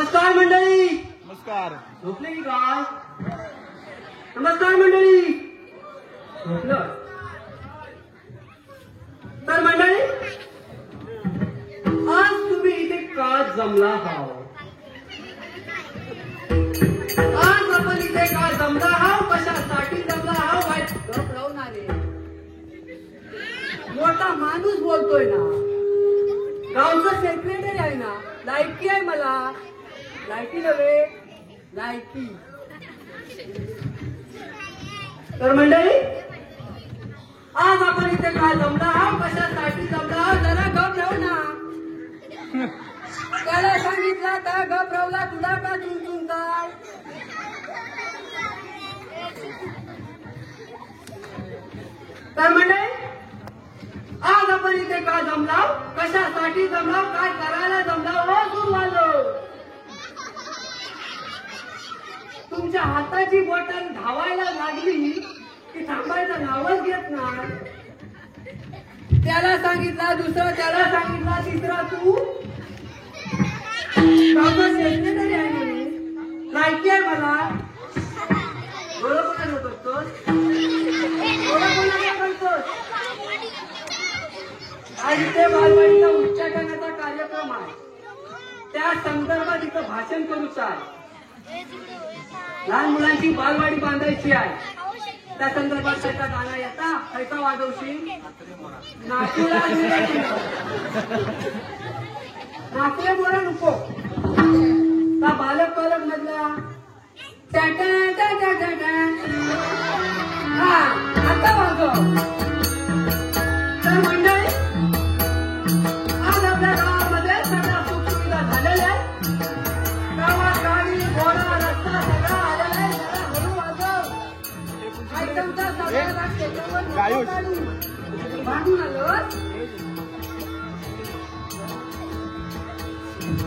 नमस्कार मंडळी. नमस्कार. झोपले की काय? नमस्कार मंडळी. झोपलं तर मंडळी आज तुम्ही इथे का जमला आहात? आज आपण इथे का जमला आहात? कशासाठी जमला आहात? वाईट गप राहून आले. मोठा माणूस बोलतोय ना, गावचा सेक्रेटरी आहे ना, लायकी आहे मला. लायकी नव्हे, लायकी. तर मंडळी आज आपण इथे काय जमला आहात? कशासाठी जमला आहात? जरा गप राहू ना. त्याला सांगितलं तर गप राहूला, तुला का चुनचुनताय? तर मंडळी आज आपण इथे काय जमला? कशासाठी जमला? काय करायला जमला? हो सुरवालो, तुमच्या हाताची बॉटल धावायला लागली की थांबायचं नावच घेत नाही. त्याला सांगितला दुसरा, त्याला सांगितला तिसरा, तू सेक्रेटरी आहे म्हणे, लायकी आहे मला. डोळं कोणाला करतोस? डोळं कोणाला करतोस? आज इथे बालवाडीचा उच्चाटनाचा कार्यक्रम आहे. त्या संदर्भात इथं भाषण करूच आहे. लहान मुलांची बालवाडी बांधायची आहे. त्या संदर्भात त्याचा गाणं येता खैसा वाजवशील? नाचूला नाचले मोरा नको. का बालक पालक मधला हा आता वाजव. तर मंडळी आज आपल्या गावामध्ये सगळ्या सुखसुविधा झालेल्या आहेत. गावात गाडी घोडा रस्ता सगळा आलेला आहे. जरा हळू वाजव. आयटमचा सगळा भांडून आलो.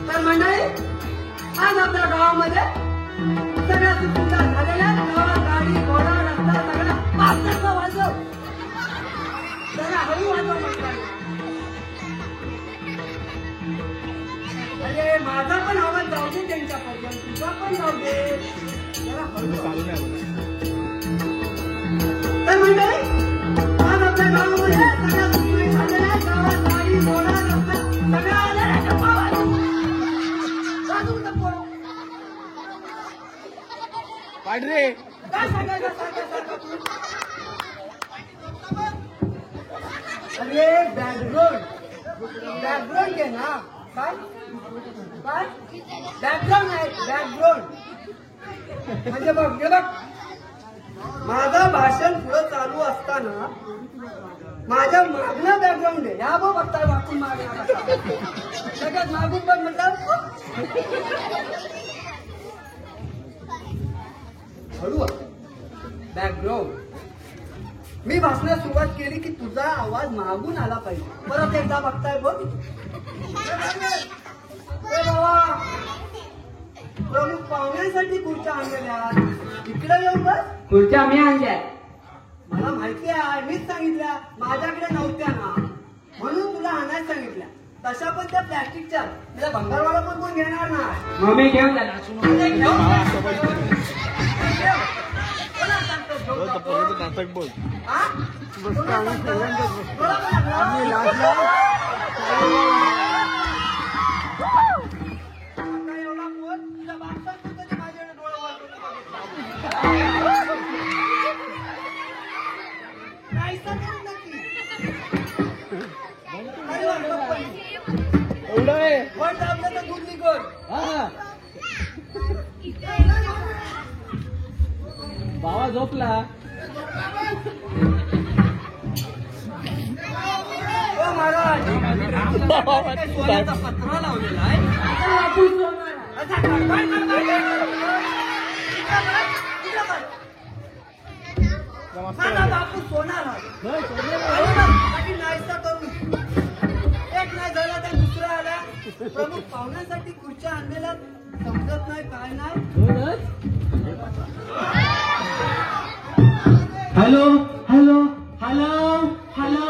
तर मंडळी आज आपल्या गावामध्ये सगळ्या सुखसुविधा झालेल्या आहेत. गावात गाडी घोडा रस्ता सगळा पाचचा वाजव. जरा हळू वाजव म्हटलं. अरे माझा पण आवाज जाऊ दे त्यांच्यापर्यंत, तुझा पण जाऊ दे. जरा हळू. तर मंडळी आज आपल्या गावामध्ये सगळ्या सुखसुविधा झालेल्या आहेत. गावात गाडी घोडा रस्ता सगळं आलेला आहे. टप्पा वाजव. वाजवू टप्पा. पाड रे. काय सांगायचं सारखं तू? अरे बॅकग्राऊंड घे ना. काय काय बॅकग्राऊंड आहे? बॅकग्राऊंड म्हणजे बघ, हे बघ, माझं भाषण पुढं चालू असताना माझ्या मागणं बॅकग्राऊंड आहे. ह्या बघ बघताय वाकून मागणार सगळ्यात मागून बघ म्हटलं. हळू बॅकग्राऊंड. मी भाषणास सुरुवात केली की तुझा आवाज मागून आला पाहिजे. परत एकदा बघताय बघ. बाबा प्रमुख पाहुण्यांसाठी खुर्च्या आणलेल्या इकडे येऊन बस. खुर्च्या मी आणल्या मला माहिती आहे. मीच सांगितल्या. माझ्याकडे नव्हत्या ना म्हणून तुला आणायला सांगितल्या. तशा पण त्या प्लॅस्टिकच्या. तिला भंगारवाला पण कोण घेणार नाही. मग मी घेऊन जाणार. नाटक बोल. एवढं आहे वर दाबलं तर दूध निघोल. बाबा झोपला. महाराज सोन्याचा पत्रा लावलेला आहे. माझा बापू सोनार नाश्ता करून एक नाही झाला त्या दुसरा आला. प्रमुख पाहुण्यासाठी खुर्च्या आणलेल्या समजत नाही काय नाही. Hello hello hello hello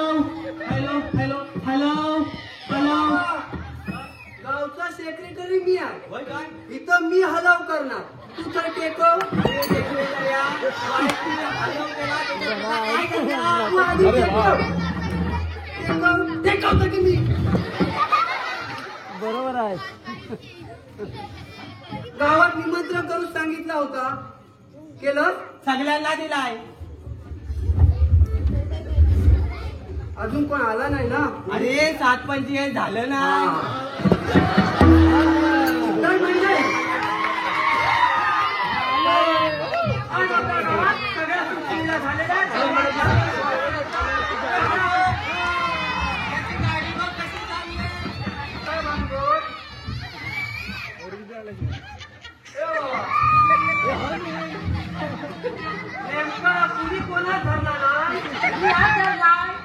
hello hello hello hello. गावचा सेक्रेटरी मी आहे. होय काय? इथं मी हलव करणार, तू तर टेकव. अरे सेक्रेटऱ्या, बायकोला हलव केला, त्याच्यात काय करणार? तू आधी अरे वा. टेकवतो की मी. बरोबर आहे. गावात निमंत्रण करून सांगितलं होता, केलं? सगळ्यांना दिलाय. अजून कोण आला नाही ना? अरे 7:45 झालं ना. तर म्हणजे आज आपल्या गावात सगळ्या सुखसुविधा झालेल्या आहेत. गाडी बघ कशी चालली आहे. काय म्हणतो? नेमका पुरी कोणाच धरला ना?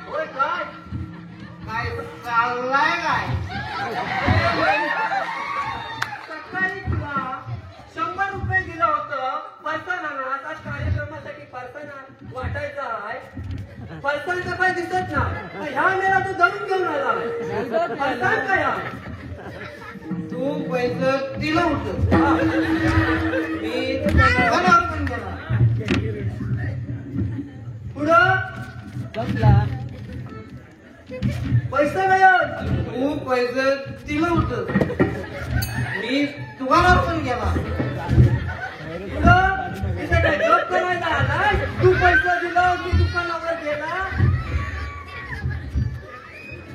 होय काय? काय चाललाय काय? सकाळी तुला 100 रुपये दिलं होतं फरसाणा. आज कार्यक्रमासाठी फरसाणा वाटायचा आहे. फरसाण तर काय दिसत ना. ह्या मेला तू धरून घेऊन आला. फरसाण काय हा? तू पैसे दिलं होतं. मी घरावर पण गेला. पुढं जपला. पैसे मिळत. तू पैसे दिलं होतं. मी दुकानावर पण गेला. पुढं इथे काय जॉब करायला आलाय? तू पैसे दिलं की दुकानावर गेला?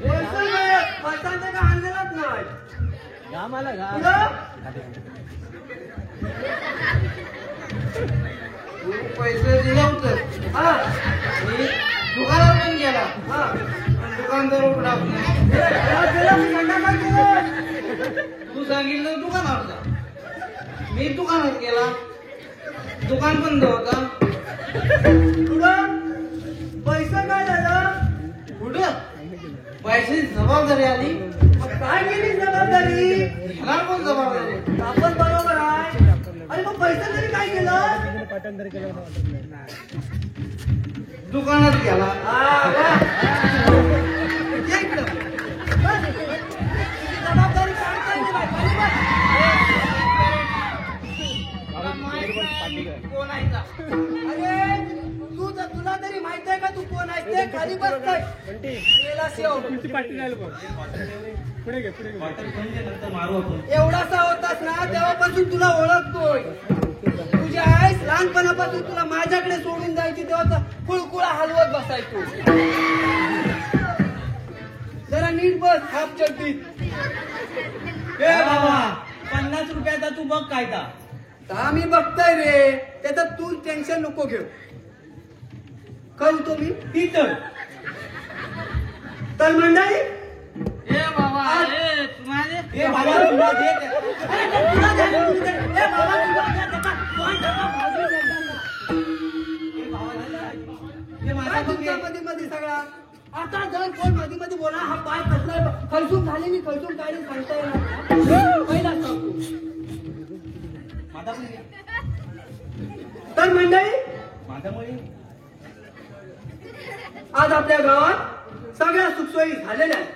पैसे मिळत. पैशांचं काय आणलेलंच नाही. आम्हाला घा. तू पैसे दिलं होतं. हा, मी दुकानावर पण गेला. हा, दुकानदार उघडा. तू सांगितलं दुकानावर जा. मी दुकानात गेला. दुकान बंद होता. पुढं पैसे काय झालं? पुढं पैशाची जबाबदारी आली. मग काय केली जबाबदारी? ह्याला कोण जबाबदारी? आपण बरोबर आहे. अरे मग पैसा तरी काय केलं? दुकानात गेला. ये इकडं. बस. तुझी जबाबदारी काय करायची बाई? खाली बस. कोण आहे का? अरे तुला तरी माहित आहे का तू कोण आहेस ते? खाली बसताय. गेला शेव. एवढासा होतास ना तेव्हापासून तुला ओळखतोय. तुझ्या आईस लहानपणापासून तुला माझ्याकडे सोडून जायची तेव्हा कुळकुळा हलवत बसायचो. जरा नीट बस. हाफ चड्डीत. ए बाबा 50 रुपयाचा तू बघ काय का. मी बघताय रे. त्याचं तू टेन्शन नको घेऊ. कळतो मी तिथं. तर मंडळी ए बाबा ए तुम्हाला ए बाबा तुला दे. अरे तुला दे. ए बाबा तुला दे. त्याचा कोण त्याचा बाजू देणार. ए बाबा हे माझ्या मध्ये मध्ये सगळा. आता जर कोण मध्ये मध्ये बोला हा पाय कसलाय खलसून झाले मी खलसून काढून सांगता येणार. पहिला सांगतो. माझा पण तर मंडळी माझ्यामुळे आज आपल्या गावात सगळ्या सुखसोयी झालेल्या आहेत.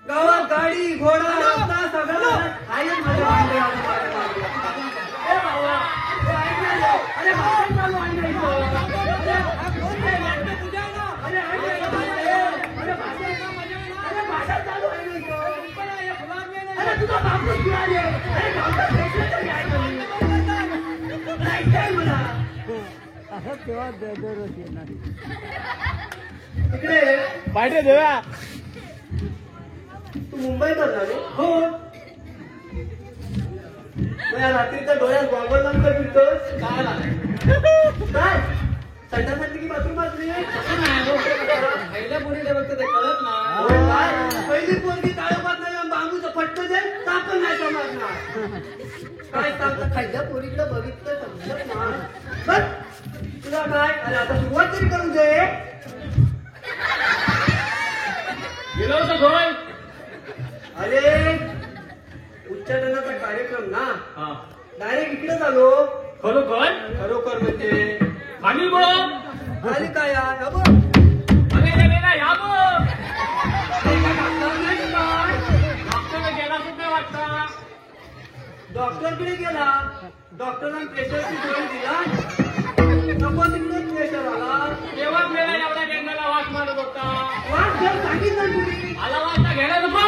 गावात गाडी घोडा रस्ता सगळं आहे. माझ्या ए बाबा, ए ऐक ना रे. अरे भाषण चालू आहे ना इथं. अरे हा कोण आहे? वाटतं तुझ्या ना. अरे ऐक ना रे. अरे भाषण चालू आहे ना इथं. अरे तुझा बापूच किंवा रे. अरे गावचा प्रेसिडेंट तरी आहे का मी? ऐकताय मला. इकडे पाठे देवा. तू मुंबईत आला रे? हो. या रात्रीच्या डोळ्यात गॉगल नंतर फिरतोस काय काय संडासाठी की बाथरूम बाजली पहिल्या पोरीला बघतो ते कळत ना. पहिली पोरगी काळोखात नाही बांबूचं फटकं दे तापण नाही समजणार. काय सांगतं खायच्या पोरीकडे बघितलं समजत ना. बस तुला काय. अरे आता सुरुवात तरी करून दे. गेलो होतो गोय. अरे उच्चाटनाचा कार्यक्रम ना. डायरेक्ट इकडेच आलो. खरोखर खरोखर म्हणजे खाली बघ. खाली काय आहे? अबो. अरे गेला या बघ. अरे काय डॉक्टर नाही काय? डॉक्टर गेला कुठे वाटता. डॉक्टरकडे गेला. डॉक्टरांनी प्रेशरची गोळी दिला. नको तिकडे प्रेशर आला. तेव्हा मेला एवढ्या गेंडाला वास मारत होता. वाट जर सांगितलं तुम्ही. आला वाजता घ्यायला नको.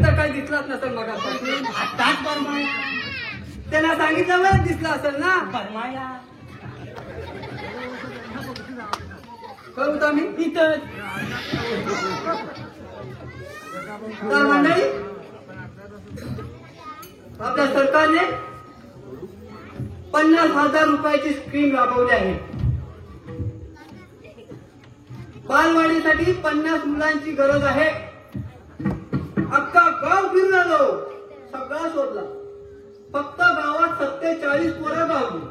तर काही दिसलाच नसेल मग आताच बरमाया त्यांना सांगितलं वेळच दिसला असेल ना. बरमाया करू तर मी इथं तर मंडळी आपल्या सरकारने 50,000 रुपयाची स्कीम राबवली आहे. बालवाडीसाठी 50 मुलांची गरज आहे. अख्खा गाव फिरून आलो. सगळा शोधला. फक्त गावात 47 पोरं गावली.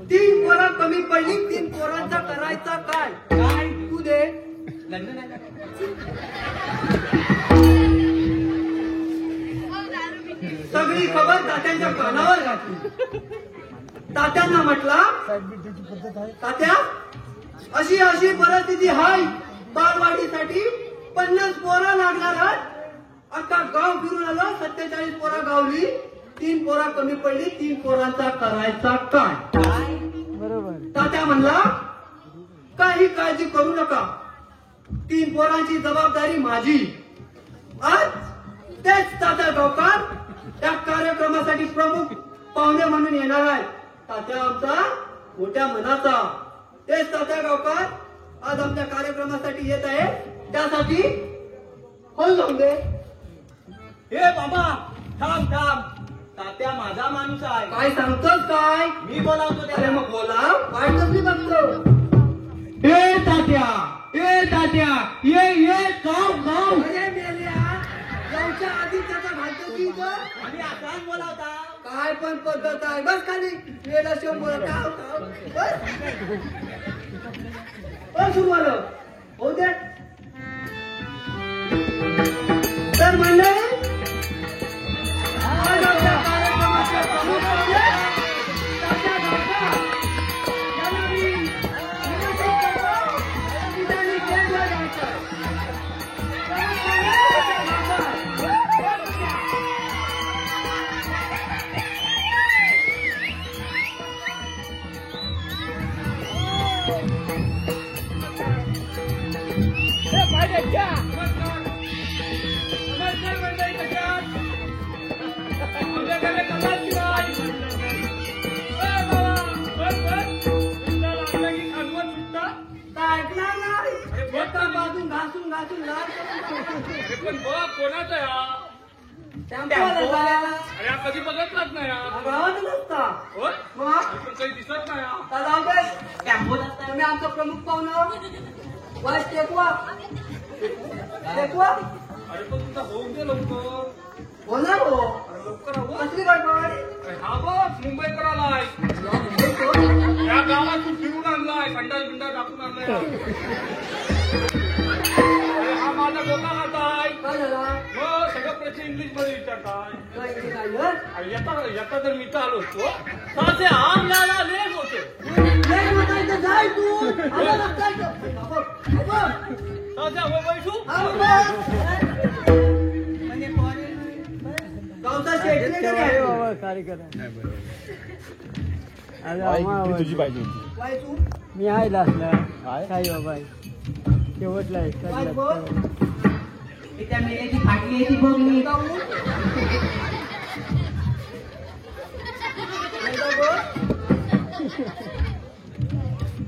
3 पोरं कमी पडली. 3 पोरांचा करायचा काय? काय तू दे. लग्न नाही का? सगळी खबर तात्यांच्या कानावर घातली. तात्यांना म्हटला, तात्या अशी अशी परिस्थिती हाय. बालवाडीसाठी 50 पोरं लागणार आहेत. अख्खा गाव फिरून आलो. 47 पोरं गावली. 3 पोरं कमी पडली. 3 पोरांचा करायचा काय? तात्या म्हणला, काही काळजी करू नका. 3 पोरांची जबाबदारी माझी. आज तेच तात्या गावकर त्या कार्यक्रमासाठी प्रमुख पाहुणे म्हणून येणार आहे. तात्या आमचा मोठ्या मनाचा. तेच तात्या गावकर आज आमच्या कार्यक्रमासाठी येत आहे. त्यासाठी हो जाऊन दे. हे बाबा थांब थांब तात्या माझा माणूस आहे. काय सांगतोस काय? मी बोलावतो अरे त्याला. मग बोला. वाट कसली बघतो? ए तात्या ये गाव अरे मेल्या गावच्या आधी त्याचा घालतो की इथं? आणि असाच बोलावता. काय पण पद्धत आहे. बस खाली वेळा 100 काव बस. सुरू झालं. होऊ दे. तर मंडळी आज आपल्या कार्यक्रमाचे प्रमुख पाहुणे तात्या गावकर यांना मी निमंत्रित करतो. की त्यांनी स्टेजवर जायचं. आमच्याकडे कमाल की नाही? बाबा बस की खाजवत सुटता. ऐकणार नाही. अरे बघ एका बाजून घासून लाल करून हे पण बघ कोणाचा आहे हा? टेम्पो आला. अरे हा कधी बघितलाच नाही हा. गावात नसता. होय? मग हे पण काही दिसत नाही हा. आता जाऊ दे. तुम्ही आमचं प्रमुख पाहुणं. वाईस टेकवा. अरे पण तुझा होऊन दे लवकर. होणार हो. अरे लवकर हवं. कसली गडबड? हा बघ मुंबईकर आलाय. या गावात तू फिरून आणलाय. खंडाल बिंडाल टाकून आणलाय. अरे हा माझा बोलला खाताय. काय झाला? मग सगळं प्रश्न इंग्लिश मध्ये विचारताय. काय नाही. अरे येता तर मी तर आलो असतो. सासे आम याला लेट होते. लेट होतायचं जाय तू. आम्हाला लागतायचं. सासे हवं बैठू. गावचा सेक्रेटरी आहे. तुझी पाहिजे होती. वाय तू. मी आहे लास्टला काय बाबा शेवटला आहे वाय बघ. त्या मेल्याची फाटली याची बघ मी. जाऊ. एकदा बघ.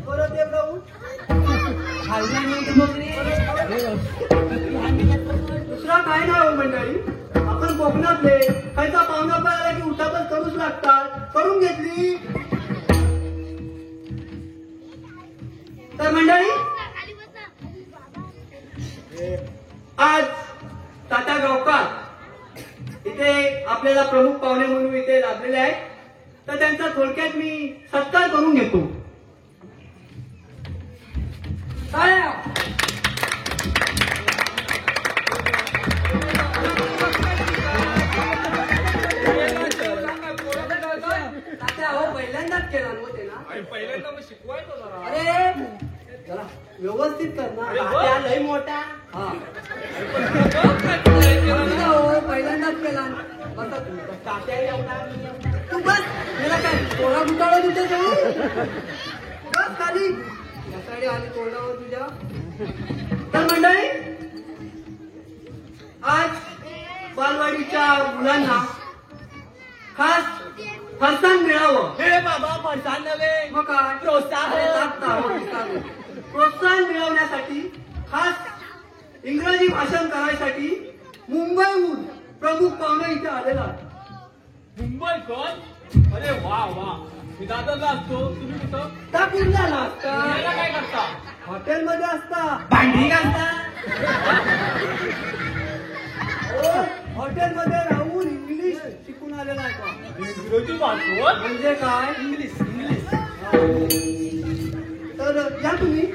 परत एक जाऊ. खालच्या मेल्याची बघ रे. दुसरा काय नाही हो मंडळी. आपण कोकणातले खायचा पाहुणा आला की उठापच करूच लागतात. करून घेतली. तर मंडळी आज तात्या गावकर इथे आपल्याला प्रमुख पाहुणे म्हणून इथे लाभलेले आहेत. तर त्यांचा थोडक्यात मी सत्कार करून घेतो. काय तात्या हो पहिल्यांदाच केला नव्हते ना. अरे पहिल्यांदा मग शिकवायचं जरा. अरे जरा व्यवस्थित कर ना. अरे हो. तात्या लय मोठा. हा बघ केला ना? हो, पहिल्यांदाच केला. बसा तू. तात्या एवढा, मी एवढा. तू बस. मला काय कोरा गुटाळा तुझ्या जवळ? बस खाली. यासाठी आली कोरडावर तुझ्या. तर मंडळी, आज बालवाडीच्या मुलांना खास फरसाण मिळावं. हे बाबा फरसाण नव्हे, मग काय प्रोत्साहन. अरे, लागतं, प्रोत्साहन. प्रोत्साहन मिळवण्यासाठी खास इंग्रजी भाषण करायसाठी मुंबईहून प्रमुख पाहुणे इथे आलेला आहे. मुंबई कोण? अरे वा वा. मी दादरला असतो, तुम्ही कुठं? त्या पुण्याला पुण्याला काय करता? हॉटेलमध्ये असता. भांडी घालता. हॉटेलमध्ये राहून इंग्लिश शिकून आलेला आहे का? इंग्रजी भाषण? म्हणजे काय? English English. तर या तुम्ही.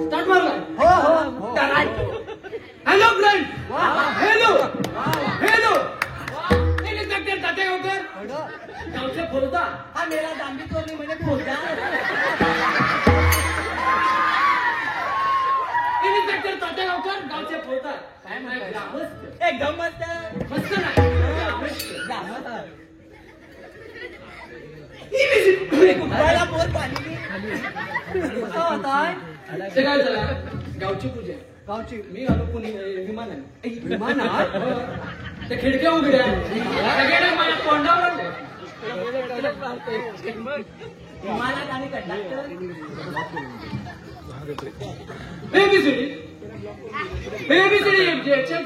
स्टार्ट मारलाय? हो हो. Hello friend. Hello hello. Inspector Tategaonkar, गावचे फौजदार. हा मेरा दांडी चोरली म्हणजे खोजा. इन्स्पेक्टर तातेगावकर, गावचे फौजदार. काय म्हणताय? ग्रामस्थ. एकदम मस्त. मस्त नाही, ग्रामस्थ. जामत. ही visit. कुठवायला पोर पाणी. कसं होताय? ते काय झालं? गावची पूजा आहे. गावची मी आलो पुणे विमानाने. विमानात? त्या खिडक्या उघड्या. सगळ्यांना माझ्या तोंडावर आणलं. विमानात आणि कंडक्टर. ABCD. ABCD याच्यात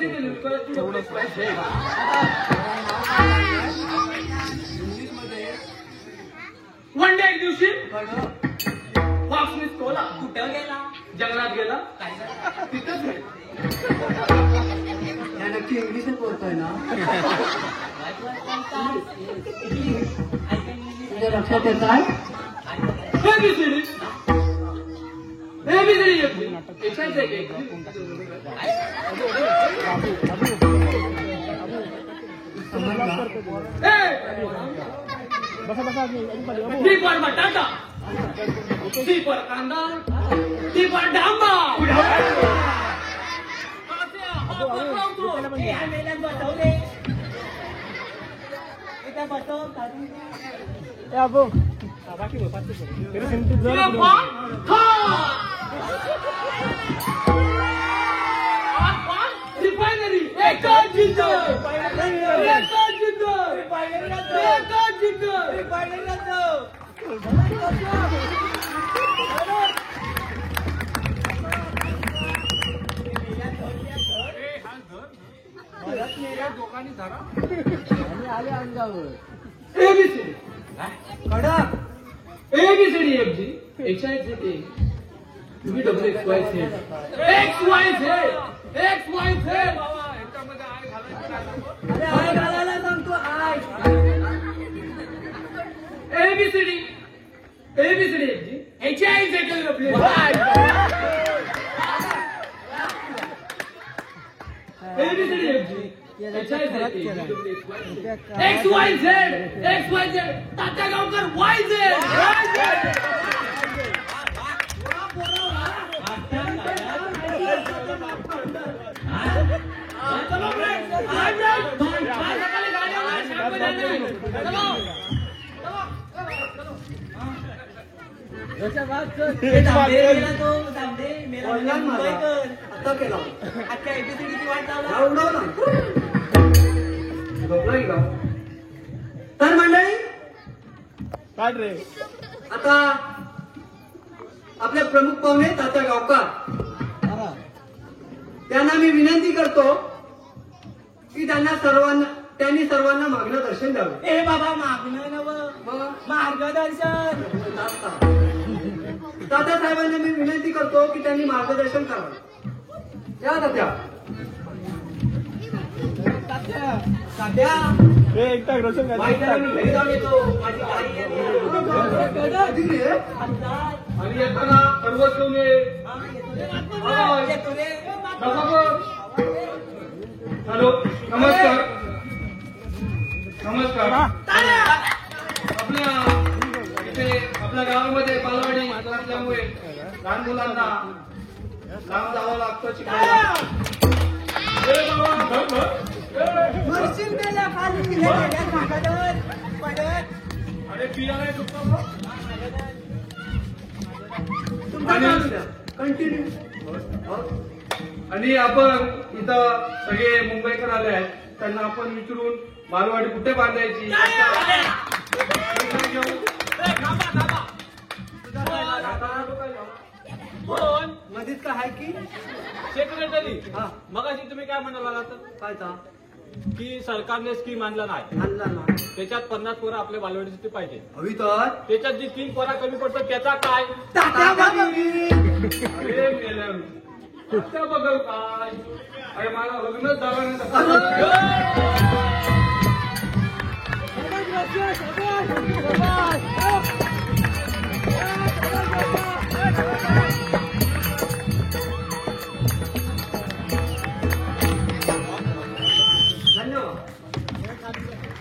वन डे एक दिवशी फॉक्सनीस कोला कुठं गेला? जंगलात गेला. काय झालं? तिथंच आहे. या नक्की इंग्लिशच बोलतोय ना? तुझ्या लक्षात येत आहे? ABCD. ABCD. डी फॉर बटाटा. सी फॉर कांदा. डी फॉर डांबा. ह्या मेल्यात बसवले. इथं बसव खाली. रिफायनरी. एकच जिद्द. एकच जिद्द. एकच जिद्द. आले अंगावर. ABCD. कडक. ABCD FG HIJK WXYZ XYZ. अरे आय घालायला सांगतो I. ABCD FG HIJK XYZ तात्यागावकर YZ. बोलला माझा. आता केला. आता एबीसीडीची वाट लावला. हा उडवला. झोपला की का? तर मंडळी, काढ रे. आता आपले प्रमुख पाहुणे तात्या गावकर, त्यांना मी विनंती करतो की त्यांनी सर्वांना मार्गदर्शन द्यावं. ए बाबा मागणं नवं, मार्गदर्शन. तात्या साहेबांना मी विनंती करतो की त्यांनी मार्गदर्शन करावं. या तात्या. तात्या ए, एकटा रोशन बाई जरा मी घरी जाऊन येतो. माझी गाडी येते. आणि येताना सर्वच घेऊन ये. हा, येतो रे. येतो रे. हॅलो नमस्कार. आपल्या इथे आपल्या गावामध्ये बालवाडी असल्यामुळे लहान मुलांना लांब जावं लागतं शिकायला. मरशील त्याला खाली हे गेल्या सांगायवर पडत. अरे पिया नाही चुकतो कंटिन्यू. आणि आपण इथं सगळे मुंबईकर आले आहेत त्यांना आपण विचारून बालवाडी कुठे बांधायची मधीच काय आहे की सेक्रेटरी हा मगाशी तुम्ही काय म्हणाला काय ता की सरकारने स्कीम आणला नाही आणला ना त्याच्यात 50 पोरं आपल्या बालवाडीसाठी पाहिजे हवी तर त्याच्यात जी 3 पोरा कमी पडतात त्याचा काय तात्या बाबी. अरे मेलं कुठं बघल काय अरे मला लग्नच झालं नाही. धन्यवाद.